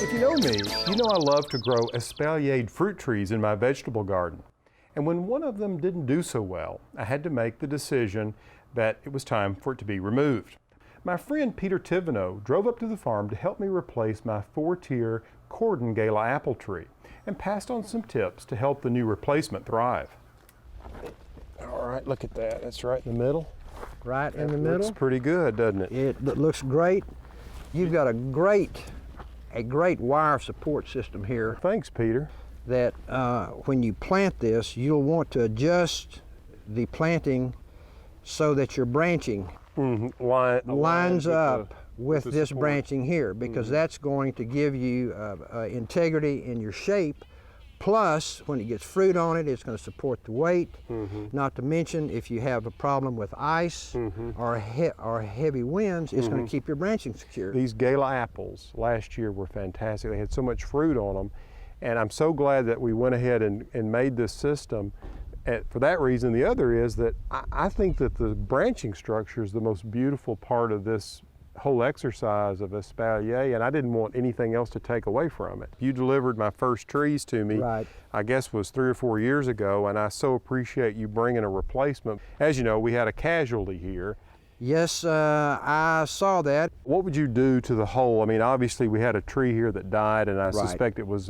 If you know me, you know I love to grow espaliered fruit trees in my vegetable garden. And when one of them didn't do so well, I had to make the decision that it was time for it to be removed. My friend Peter Thevenot drove up to the farm to help me replace my 4-tier Cordon Gala Apple Tree and passed on some tips to help the new replacement thrive. All right, look at that. That's right in the middle. Right in the middle. Looks pretty good, doesn't it? It looks great. You've got a great wire support system here. Thanks, Peter. That when you plant this, you'll want to adjust the planting so that your branching lines up with this support. Branching here, because that's going to give you integrity in your shape. Plus, when it gets fruit on it, it's going to support the weight. Not to mention, if you have a problem with ice or heavy winds, it's going to keep your branching secure. These Gala apples last year were fantastic. They had so much fruit on them. And I'm so glad that we went ahead and made this system. For that reason, the other is that I think that the branching structure is the most beautiful part of this whole exercise of espalier, and I didn't want anything else to take away from it. You delivered my first trees to me, right. I guess was 3 or 4 years ago, and I so appreciate you bringing a replacement. As you know, we had a casualty here. Yes, I saw that. What would you do to the whole? I mean, obviously we had a tree here that died, and I suspect it was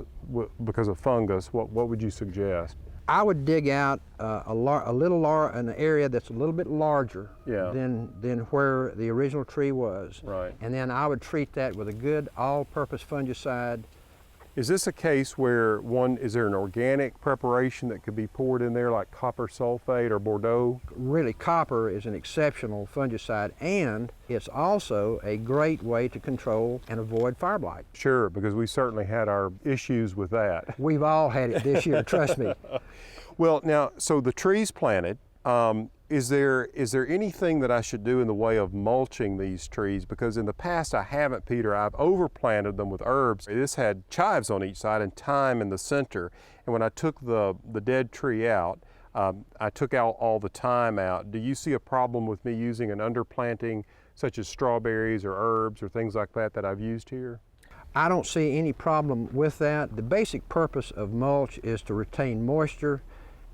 because of fungus. What would you suggest? I would dig out an area that's a little bit larger than where the original tree was. Right. And then I would treat that with a good all-purpose fungicide. Is this a case where is there an organic preparation that could be poured in there, like copper sulfate or Bordeaux? Really, copper is an exceptional fungicide, and it's also a great way to control and avoid fire blight. Sure, because we certainly had our issues with that. We've all had it this year, trust me. Well, now, so the tree's planted. Is there anything that I should do in the way of mulching these trees? Because in the past I haven't, Peter. I've overplanted them with herbs. This had chives on each side and thyme in the center. And when I took the dead tree out, I took out all the thyme out. Do you see a problem with me using an underplanting such as strawberries or herbs or things like that I've used here? I don't see any problem with that. The basic purpose of mulch is to retain moisture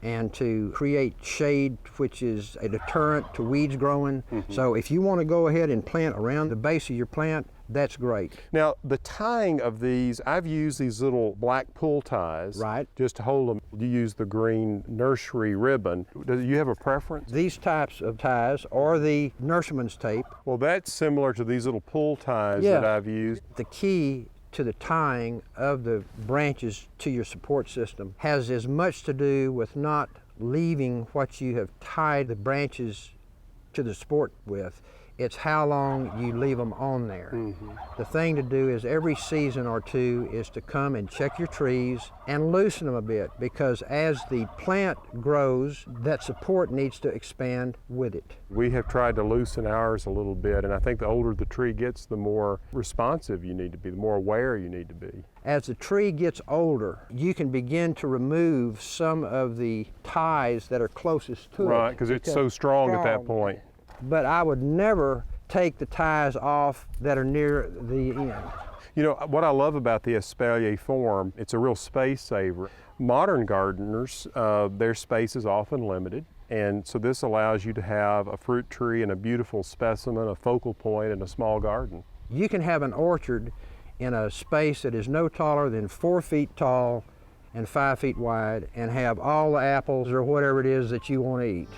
and to create shade, which is a deterrent to weeds growing. So if you want to go ahead and plant around the base of your plant, that's great. Now, the tying of these, I've used these little black pull ties. Right. Just to hold them. You use the green nursery ribbon. Do you have a preference? These types of ties or the nurseryman's tape. Well, that's similar to these little pull ties that I've used. The key to the tying of the branches to your support system has as much to do with not leaving what you have tied the branches to the support with. It's how long you leave them on there. The thing to do is every season or two is to come and check your trees and loosen them a bit, because as the plant grows, that support needs to expand with it. We have tried to loosen ours a little bit, and I think the older the tree gets, the more responsive you need to be, the more aware you need to be. As the tree gets older, you can begin to remove some of the ties that are closest to it. Right, because it's so strong at that point. But I would never take the ties off that are near the end. You know, what I love about the espalier form, it's a real space saver. Modern gardeners, their space is often limited, and so this allows you to have a fruit tree and a beautiful specimen, a focal point in a small garden. You can have an orchard in a space that is no taller than 4 feet tall and 5 feet wide, and have all the apples or whatever it is that you want to eat.